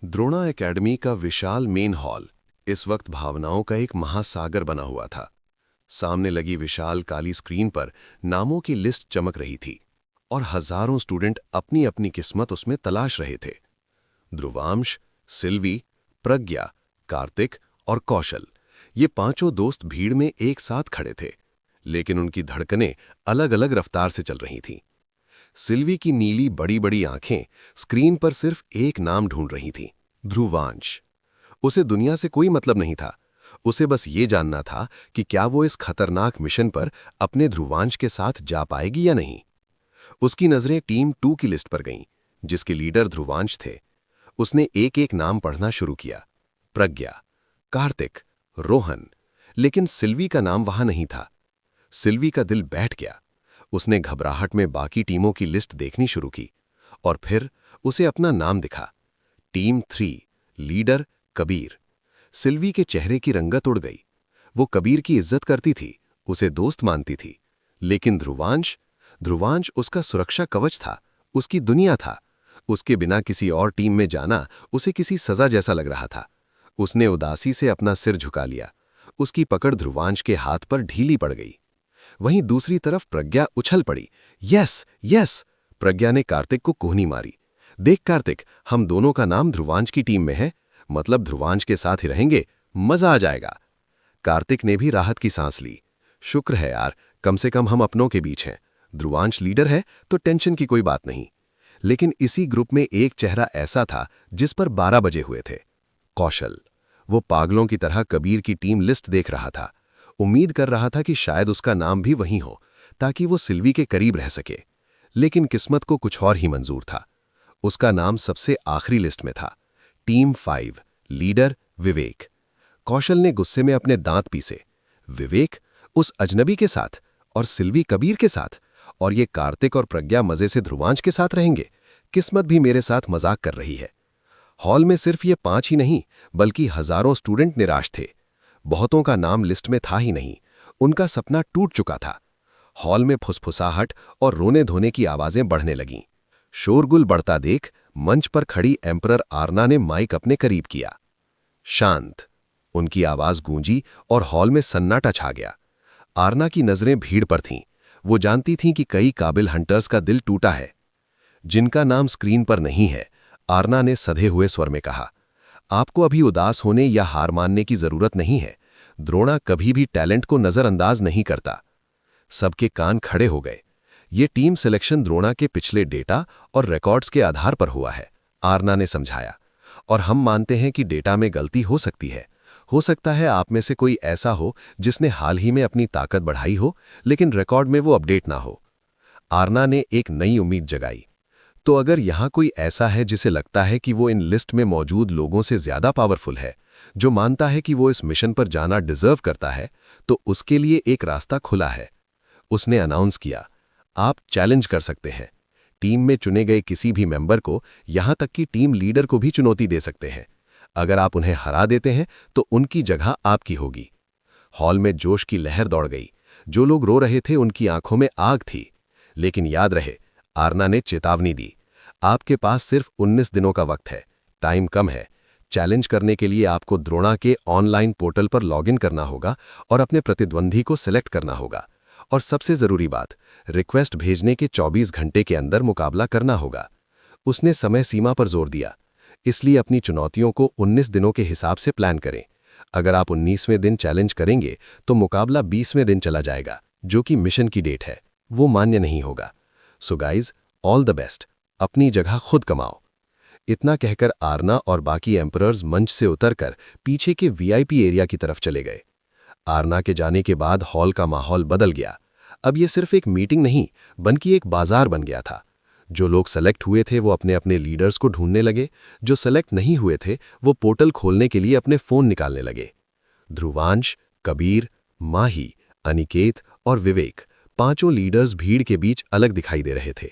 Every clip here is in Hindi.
द्रोणा एकेडमी का विशाल मेन हॉल इस वक्त भावनाओं का एक महासागर बना हुआ था। सामने लगी विशाल काली स्क्रीन पर नामों की लिस्ट चमक रही थी और हजारों स्टूडेंट अपनी अपनी किस्मत उसमें तलाश रहे थे। ध्रुवांश, सिल्वी, प्रज्ञा, कार्तिक और कौशल, ये पांचों दोस्त भीड़ में एक साथ खड़े थे, लेकिन उनकी धड़कनें अलग अलग रफ्तार से चल रही थीं। सिल्वी की नीली बड़ी बड़ी आंखें स्क्रीन पर सिर्फ एक नाम ढूंढ रही थीं, ध्रुवांश। उसे दुनिया से कोई मतलब नहीं था। उसे बस ये जानना था कि क्या वो इस खतरनाक मिशन पर अपने ध्रुवांश के साथ जा पाएगी या नहीं। उसकी नजरें टीम 2 की लिस्ट पर गईं, जिसके लीडर ध्रुवांश थे। उसने एक एक नाम पढ़ना शुरू किया, प्रज्ञा, कार्तिक, रोहन, लेकिन सिल्वी का नाम वहां नहीं था। सिल्वी का दिल बैठ गया। उसने घबराहट में बाकी टीमों की लिस्ट देखनी शुरू की और फिर उसे अपना नाम दिखा, टीम 3, लीडर कबीर। सिल्वी के चेहरे की रंगत उड़ गई। वो कबीर की इज्जत करती थी, उसे दोस्त मानती थी, लेकिन ध्रुवांश ध्रुवांश उसका सुरक्षा कवच था, उसकी दुनिया था। उसके बिना किसी और टीम में जाना उसे किसी सजा जैसा लग रहा था। उसने उदासी से अपना सिर झुका लिया। उसकी पकड़ ध्रुवांश के हाथ पर ढीली पड़ गई। वहीं दूसरी तरफ प्रज्ञा उछल पड़ी। यस यस, प्रज्ञा ने कार्तिक को कोहनी मारी। देख कार्तिक, हम दोनों का नाम ध्रुवांश की टीम में है, मतलब ध्रुवांश के साथ ही रहेंगे, मजा आ जाएगा। कार्तिक ने भी राहत की सांस ली। शुक्र है यार, कम से कम हम अपनों के बीच हैं। ध्रुवांश लीडर है तो टेंशन की कोई बात नहीं। लेकिन इसी ग्रुप में एक चेहरा ऐसा था जिस पर 12 बजे हुए थे, कौशल। वो पागलों की तरह कबीर की टीम लिस्ट देख रहा था। उम्मीद कर रहा था कि शायद उसका नाम भी वहीं हो, ताकि वो सिल्वी के करीब रह सके। लेकिन किस्मत को कुछ और ही मंजूर था। उसका नाम सबसे आखिरी लिस्ट में था, टीम 5, लीडर विवेक। कौशल ने गुस्से में अपने दांत पीसे। विवेक उस अजनबी के साथ, और सिल्वी कबीर के साथ, और ये कार्तिक और प्रज्ञा मजे से ध्रुवांश के साथ रहेंगे। किस्मत भी मेरे साथ मजाक कर रही है। हॉल में सिर्फ ये 5 ही नहीं, बल्कि हजारों स्टूडेंट निराश थे। बहुतों का नाम लिस्ट में था ही नहीं। उनका सपना टूट चुका था। हॉल में फुसफुसाहट और रोने धोने की आवाजें बढ़ने लगीं। शोरगुल बढ़ता देख मंच पर खड़ी एम्परर आरना ने माइक अपने करीब किया। शांत, उनकी आवाज गूंजी और हॉल में सन्नाटा छा गया। आरना की नजरें भीड़ पर थीं। वो जानती थीं कि कई काबिल हंटर्स का दिल टूटा है। जिनका नाम स्क्रीन पर नहीं है, आरना ने सधे हुए स्वर में कहा, आपको अभी उदास होने या हार मानने की जरूरत नहीं है। द्रोणा कभी भी टैलेंट को नजरअंदाज नहीं करता। सबके कान खड़े हो गए। ये टीम सिलेक्शन द्रोणा के पिछले डेटा और रिकॉर्ड्स के आधार पर हुआ है, आरना ने समझाया। और हम मानते हैं कि डेटा में गलती हो सकती है। हो सकता है आप में से कोई ऐसा हो जिसने हाल ही में अपनी ताकत बढ़ाई हो, लेकिन रिकॉर्ड में वो अपडेट ना हो। आरना ने एक नई उम्मीद जगाई। तो अगर यहाँ कोई ऐसा है जिसे लगता है कि वो इन लिस्ट में मौजूद लोगों से ज्यादा पावरफुल है, जो मानता है कि वो इस मिशन पर जाना डिजर्व करता है, तो उसके लिए एक रास्ता खुला है। उसने अनाउंस किया, आप चैलेंज कर सकते हैं। टीम में चुने गए किसी भी मेंबर को, यहां तक कि टीम लीडर को भी चुनौती दे सकते हैं। अगर आप उन्हें हरा देते हैं तो उनकी जगह आपकी होगी। हॉल में जोश की लहर दौड़ गई। जो लोग रो रहे थे उनकी आंखों में आग थी। लेकिन याद रहे, आरना ने चेतावनी दी, आपके पास सिर्फ 19 दिनों का वक्त है, टाइम कम है। चैलेंज करने के लिए आपको द्रोणा के ऑनलाइन पोर्टल पर लॉगिन करना होगा और अपने प्रतिद्वंदी को सिलेक्ट करना होगा। और सबसे जरूरी बात, रिक्वेस्ट भेजने के 24 घंटे के अंदर मुकाबला करना होगा। उसने समय सीमा पर जोर दिया, इसलिए अपनी चुनौतियों को 19 दिनों के हिसाब से प्लान करें। अगर आप 19वें दिन चैलेंज करेंगे तो मुकाबला 20वें दिन चला जाएगा, जो कि मिशन की डेट है। वो मान्य नहीं होगा। So guys, all the best. अपनी जगह खुद कमाओ। इतना कहकर आरना और बाकी एम्परर्स मंच से उतरकर पीछे के वीआईपी एरिया की तरफ चले गए। आरना के जाने के बाद हॉल का माहौल बदल गया। अब यह सिर्फ एक मीटिंग नहीं, बल्कि एक बाजार बन गया था। जो लोग सेलेक्ट हुए थे वो अपने अपने लीडर्स को ढूंढने लगे। जो सेलेक्ट नहीं हुए थे वो पोर्टल खोलने के लिए अपने फोन निकालने लगे। ध्रुवांश, कबीर, माही, अनिकेत और विवेक, पांचों लीडर्स भीड़ के बीच अलग दिखाई दे रहे थे।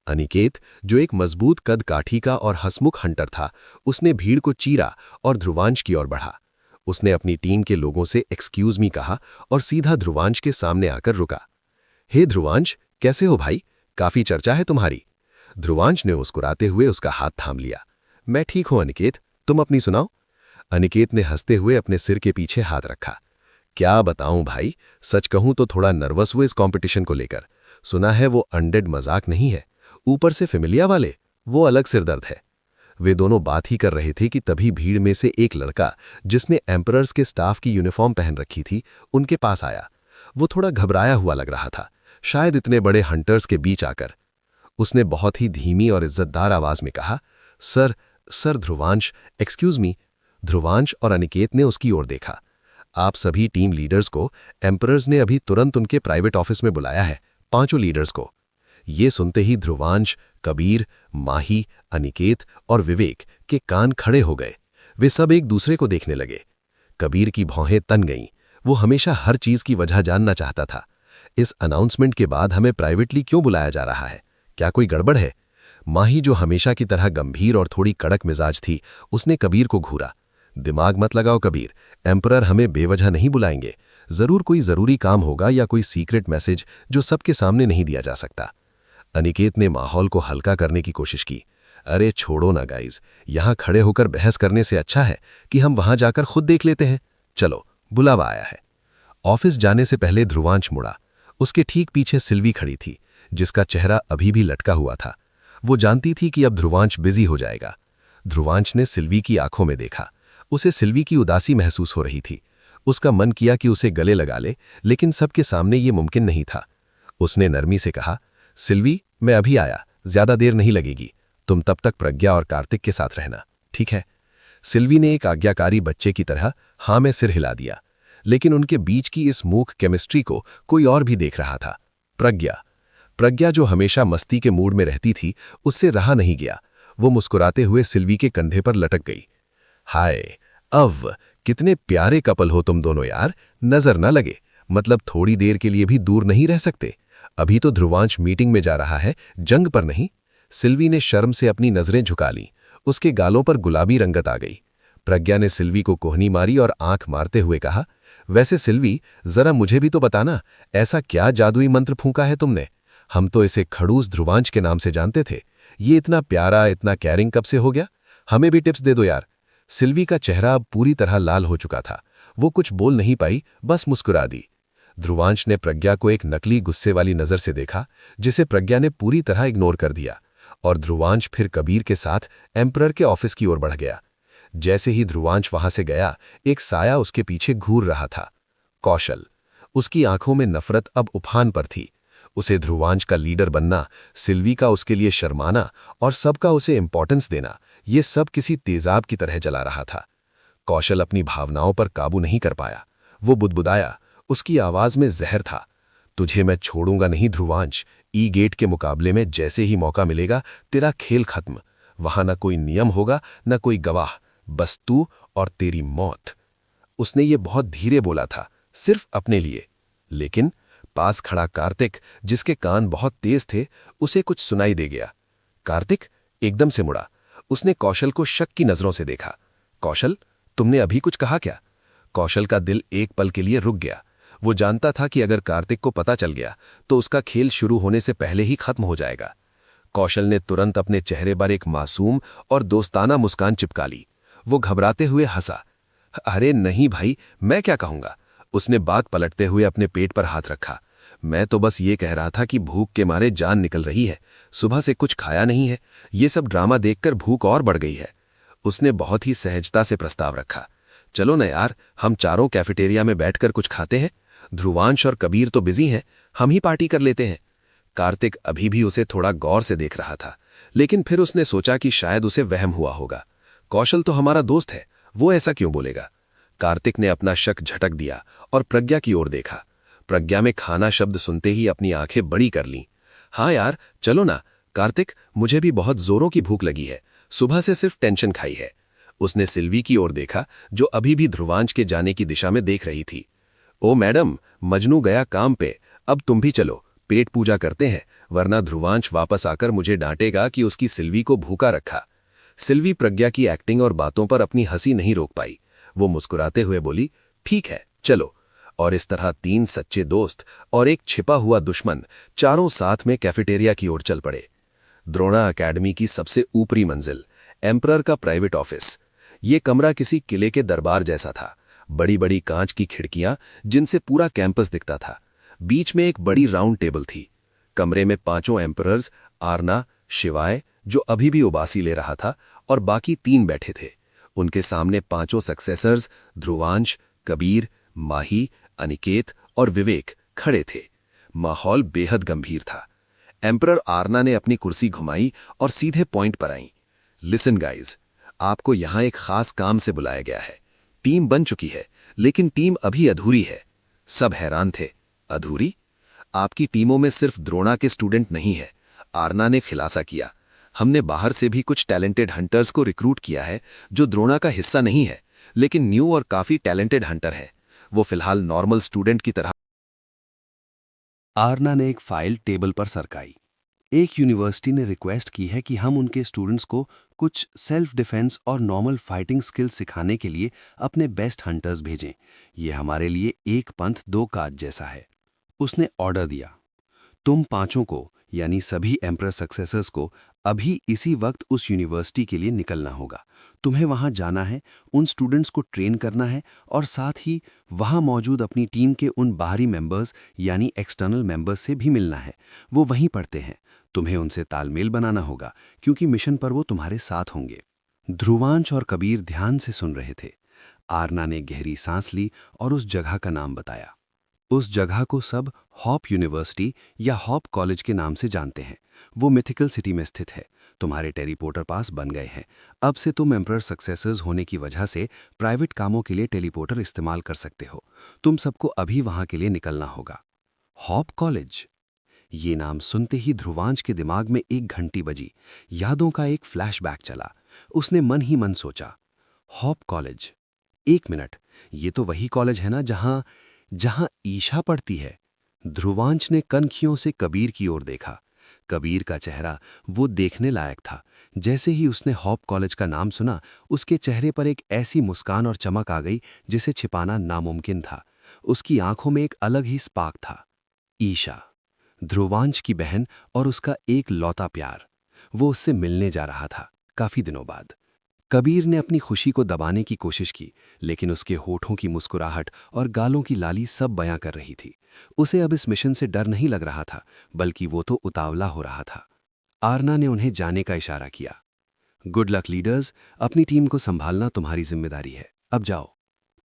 अनिकेत, जो एक मजबूत कद काठी का और हंसमुख हंटर था, उसने भीड़ को चीरा और ध्रुवांश की ओर बढ़ा। उसने अपनी टीम के लोगों से एक्सक्यूज मी कहा और सीधा ध्रुवांश के सामने आकर रुका। हे ध्रुवांश, कैसे हो भाई? काफी चर्चा है तुम्हारी। ध्रुवांश ने मुस्कुराते हुए उसका हाथ थाम लिया। मैं ठीक हूं अनिकेत, तुम अपनी सुनाओ। अनिकेत ने हंसते हुए अपने सिर के पीछे हाथ रखा। क्या बताऊं भाई, सच कहूं तो थोड़ा नर्वस हुए इस कंपटीशन को लेकर। सुना है वो अनडेड मजाक नहीं है, ऊपर से फेमिलिया वाले, वो अलग सिरदर्द है। वे दोनों बात ही कर रहे थे कि तभी भीड़ में से एक लड़का, जिसने एम्परर्स के स्टाफ की यूनिफॉर्म पहन रखी थी, उनके पास आया। वो थोड़ा घबराया हुआ लग रहा था, शायद इतने बड़े हंटर्स के बीच आकर। उसने बहुत ही धीमी और इज्जतदार आवाज में कहा, sir Dhruvansh, excuse me. Dhruvansh और अनिकेत ने उसकी ओर देखा। आप सभी टीम लीडर्स को एम्परर्स ने अभी तुरंत उनके प्राइवेट ऑफिस में बुलाया है, 5 लीडर्स को। ये सुनते ही ध्रुवांश, कबीर, माही, अनिकेत और विवेक के कान खड़े हो गए। वे सब एक दूसरे को देखने लगे। कबीर की भौहें तन गईं। वो हमेशा हर चीज की वजह जानना चाहता था। इस अनाउंसमेंट के बाद हमें प्राइवेटली क्यों बुलाया जा रहा है? क्या कोई गड़बड़ है? माही, जो हमेशा की तरह गंभीर और थोड़ी कड़क मिजाज थी, उसने कबीर को घूरा। दिमाग मत लगाओ कबीर, एम्परर हमें बेवजह नहीं बुलाएंगे। जरूर कोई जरूरी काम होगा या कोई सीक्रेट मैसेज जो सबके सामने नहीं दिया जा सकता। अनिकेत ने माहौल को हल्का करने की कोशिश की। अरे छोड़ो ना गाइज, यहां खड़े होकर बहस करने से अच्छा है कि हम वहां जाकर खुद देख लेते हैं। चलो, बुलावा आया है। ऑफिस जाने से पहले ध्रुवांश मुड़ा। उसके ठीक पीछे सिल्वी खड़ी थी, जिसका चेहरा अभी भी लटका हुआ था। वो जानती थी कि अब ध्रुवांश बिजी हो जाएगा। ध्रुवांश ने सिल्वी की आंखों में देखा। उसे सिल्वी की उदासी महसूस हो रही थी। उसका मन किया कि उसे गले लगा ले, लेकिन सबके सामने ये मुमकिन नहीं था। उसने नरमी से कहा, सिल्वी, मैं अभी आया, ज्यादा देर नहीं लगेगी। तुम तब तक प्रज्ञा और कार्तिक के साथ रहना, ठीक है? सिल्वी ने एक आज्ञाकारी बच्चे की तरह हाँ में सिर हिला दिया, लेकिन उनके बीच की इस मूक केमिस्ट्री को कोई और भी देख रहा था। प्रज्ञा जो हमेशा मस्ती के मूड में रहती थी, उससे रहा नहीं गया। वो मुस्कुराते हुए सिल्वी के कंधे पर लटक गई। हाय अव, कितने प्यारे कपल हो तुम दोनों यार, नजर न लगे। मतलब थोड़ी देर के लिए भी दूर नहीं रह सकते? अभी तो ध्रुवांश मीटिंग में जा रहा है, जंग पर नहीं। सिल्वी ने शर्म से अपनी नजरें झुका लीं। उसके गालों पर गुलाबी रंगत आ गई। प्रज्ञा ने सिल्वी को कोहनी मारी और आंख मारते हुए कहा, वैसे सिल्वी, जरा मुझे भी तो बताना, ऐसा क्या जादुई मंत्र फूंका है तुमने? हम तो इसे खड़ूस ध्रुवांश के नाम से जानते थे। ये इतना प्यारा, इतना कैरिंग कब से हो गया? हमें भी टिप्स दे दो यार। सिल्वी का चेहरा अब पूरी तरह लाल हो चुका था। वो कुछ बोल नहीं पाई, बस मुस्कुरा दी। ध्रुवांश ने प्रज्ञा को एक नकली गुस्से वाली नजर से देखा, जिसे प्रज्ञा ने पूरी तरह इग्नोर कर दिया, और ध्रुवांश फिर कबीर के साथ एम्परर के ऑफिस की ओर बढ़ गया। जैसे ही ध्रुवांश वहां से गया, एक साया उसके पीछे घूर रहा था। कौशल। उसकी आंखों में नफरत अब उफान पर थी। उसे ध्रुवांश का लीडर बनना, सिल्वी का उसके लिए शर्माना और सबका उसे इंपॉर्टेंस देना, ये सब किसी तेजाब की तरह जला रहा था। कौशल अपनी भावनाओं पर काबू नहीं कर पाया। वो बुदबुदाया, उसकी आवाज में जहर था। तुझे मैं छोड़ूंगा नहीं ध्रुवांश। ई गेट के मुकाबले में जैसे ही मौका मिलेगा, तेरा खेल खत्म। वहां न कोई नियम होगा, न कोई गवाह, बस तू और तेरी मौत। उसने ये बहुत धीरे बोला था, सिर्फ अपने लिए। लेकिन पास खड़ा कार्तिक, जिसके कान बहुत तेज थे, उसे कुछ सुनाई दे गया। कार्तिक एकदम से मुड़ा। उसने कौशल को शक की नजरों से देखा। कौशल, तुमने अभी कुछ कहा क्या? कौशल का दिल एक पल के लिए रुक गया। वो जानता था कि अगर कार्तिक को पता चल गया तो उसका खेल शुरू होने से पहले ही खत्म हो जाएगा। कौशल ने तुरंत अपने चेहरे पर एक मासूम और दोस्ताना मुस्कान चिपका ली। वो घबराते हुए हंसा। अरे नहीं भाई, मैं क्या कहूंगा? उसने बात पलटते हुए अपने पेट पर हाथ रखा। मैं तो बस ये कह रहा था कि भूख के मारे जान निकल रही है। सुबह से कुछ खाया नहीं है। ये सब ड्रामा देखकर भूख और बढ़ गई है। उसने बहुत ही सहजता से प्रस्ताव रखा। चलो न यार, हम चारों कैफेटेरिया में बैठकर कुछ खाते हैं। ध्रुवांश और कबीर तो बिजी हैं, हम ही पार्टी कर लेते हैं। कार्तिक अभी भी उसे थोड़ा गौर से देख रहा था, लेकिन फिर उसने सोचा कि शायद उसे वहम हुआ होगा। कौशल तो हमारा दोस्त है, वो ऐसा क्यों बोलेगा? कार्तिक ने अपना शक झटक दिया और प्रज्ञा की ओर देखा। प्रज्ञा में खाना शब्द सुनते ही अपनी आंखें बड़ी कर लीं। हाँ यार, चलो ना। कार्तिक, मुझे भी बहुत जोरों की भूख लगी है, सुबह से सिर्फ टेंशन खाई है। उसने सिल्वी की ओर देखा, जो अभी भी ध्रुवांश के जाने की दिशा में देख रही थी। ओ मैडम, मजनू गया काम पे, अब तुम भी चलो, पेट पूजा करते हैं, वरना ध्रुवांश वापस आकर मुझे डांटेगा कि उसकी सिल्वी को भूखा रखा। सिल्वी प्रज्ञा की एक्टिंग और बातों पर अपनी हंसी नहीं रोक पाई। वो मुस्कुराते हुए बोली, ठीक है, चलो। और इस तरह 3 सच्चे दोस्त और एक छिपा हुआ दुश्मन चारों साथ में कैफेटेरिया की ओर चल पड़े। द्रोणा अकेडमी की सबसे ऊपरी मंजिल, एम्परर का प्राइवेट ऑफिस। ये कमरा किसी किले के दरबार जैसा था। बड़ी बड़ी कांच की खिड़कियां जिनसे पूरा कैंपस दिखता था। बीच में एक बड़ी राउंड टेबल थी। कमरे में 5 एम्परर्स, आरना, शिवाय जो अभी भी उबासी ले रहा था, और बाकी 3 बैठे थे। उनके सामने 5 सक्सेसर्स ध्रुवांश, कबीर, माही, अनिकेत और विवेक खड़े थे। माहौल बेहद गंभीर था। एम्परर आरना ने अपनी कुर्सी घुमाई और सीधे पॉइंट पर आई। लिसन गाइज, आपको यहां एक खास काम से बुलाया गया है। टीम बन चुकी है, लेकिन टीम अभी अधूरी है। सब हैरान थे। अधूरी? आपकी टीमों में सिर्फ द्रोणा के स्टूडेंट नहीं है। आरना ने खिलासा किया। हमने बाहर से भी कुछ टैलेंटेड हंटर्स को रिक्रूट किया है जो द्रोणा का हिस्सा नहीं है, लेकिन न्यू और काफी टैलेंटेड हंटर है। वो फिलहाल नॉर्मल स्टूडेंट की तरह। आरना ने एक फाइल टेबल पर सरकाई। एक यूनिवर्सिटी ने रिक्वेस्ट की है कि हम उनके स्टूडेंट्स को कुछ सेल्फ डिफेंस और नॉर्मल फाइटिंग स्किल्स सिखाने के लिए अपने बेस्ट हंटर्स भेजें। ये हमारे लिए एक पंथ दो काज जैसा है। उसने ऑर्डर दिया, तुम 5 को यानी सभी एम्परर सक्सेसर्स को अभी इसी वक्त उस यूनिवर्सिटी के लिए निकलना होगा। तुम्हें वहां जाना है, उन स्टूडेंट्स को ट्रेन करना है और साथ ही वहां मौजूद अपनी टीम के उन बाहरी मेंबर्स यानी एक्सटर्नल मेंबर्स से भी मिलना है। वो वहीं पढ़ते हैं। तुम्हें उनसे तालमेल बनाना होगा क्योंकि मिशन पर वो तुम्हारे साथ होंगे। ध्रुवांश और कबीर ध्यान से सुन रहे थे। आरना ने गहरी सांस ली और उस जगह का नाम बताया। उस जगह को सब हॉप यूनिवर्सिटी या हॉप कॉलेज के नाम से जानते हैं। वो मिथिकल सिटी में स्थित है। तुम्हारे टेलीपोर्टर पास बन गए हैं। अब से तुम एम्परर सक्सेसर्स होने की वजह से प्राइवेट कामों के लिए टेलीपोर्टर इस्तेमाल कर सकते हो। तुम सबको अभी वहां के लिए निकलना होगा। हॉप कॉलेज, ये नाम सुनते ही ध्रुवांश के दिमाग में एक घंटी बजी। यादों का एक फ्लैशबैक चला। उसने मन ही मन सोचा, हॉप कॉलेज, 1 मिनट, ये तो वही कॉलेज है ना जहां जहां ईशा पढ़ती है। ध्रुवांश ने कनखियों से कबीर की ओर देखा। कबीर का चेहरा वो देखने लायक था। जैसे ही उसने हॉप कॉलेज का नाम सुना, उसके चेहरे पर एक ऐसी मुस्कान और चमक आ गई जिसे छिपाना नामुमकिन था। उसकी आंखों में एक अलग ही स्पार्क था। ईशा, ध्रुवांश की बहन और उसका एक लौता प्यार। वो उससे मिलने जा रहा था, काफी दिनों बाद। कबीर ने अपनी खुशी को दबाने की कोशिश की, लेकिन उसके होठों की मुस्कुराहट और गालों की लाली सब बयां कर रही थी। उसे अब इस मिशन से डर नहीं लग रहा था, बल्कि वो तो उतावला हो रहा था। आरना ने उन्हें जाने का इशारा किया। गुड लक लीडर्स, अपनी टीम को संभालना तुम्हारी जिम्मेदारी है। अब जाओ।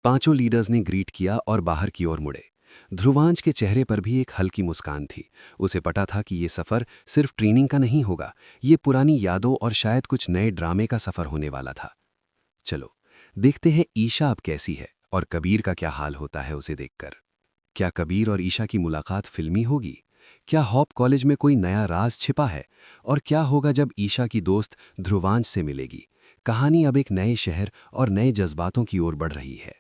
5 लीडर्स ने ग्रीट किया और बाहर की ओर मुड़े। ध्रुवांश के चेहरे पर भी एक हल्की मुस्कान थी। उसे पता था कि ये सफर सिर्फ ट्रेनिंग का नहीं होगा, ये पुरानी यादों और शायद कुछ नए ड्रामे का सफर होने वाला था। चलो देखते हैं ईशा अब कैसी है और कबीर का क्या हाल होता है उसे देखकर। क्या कबीर और ईशा की मुलाकात फिल्मी होगी? क्या हॉप कॉलेज में कोई नया राज छिपा है? और क्या होगा जब ईशा की दोस्त ध्रुवांश से मिलेगी? कहानी अब एक नए शहर और नए जज्बातों की ओर बढ़ रही है।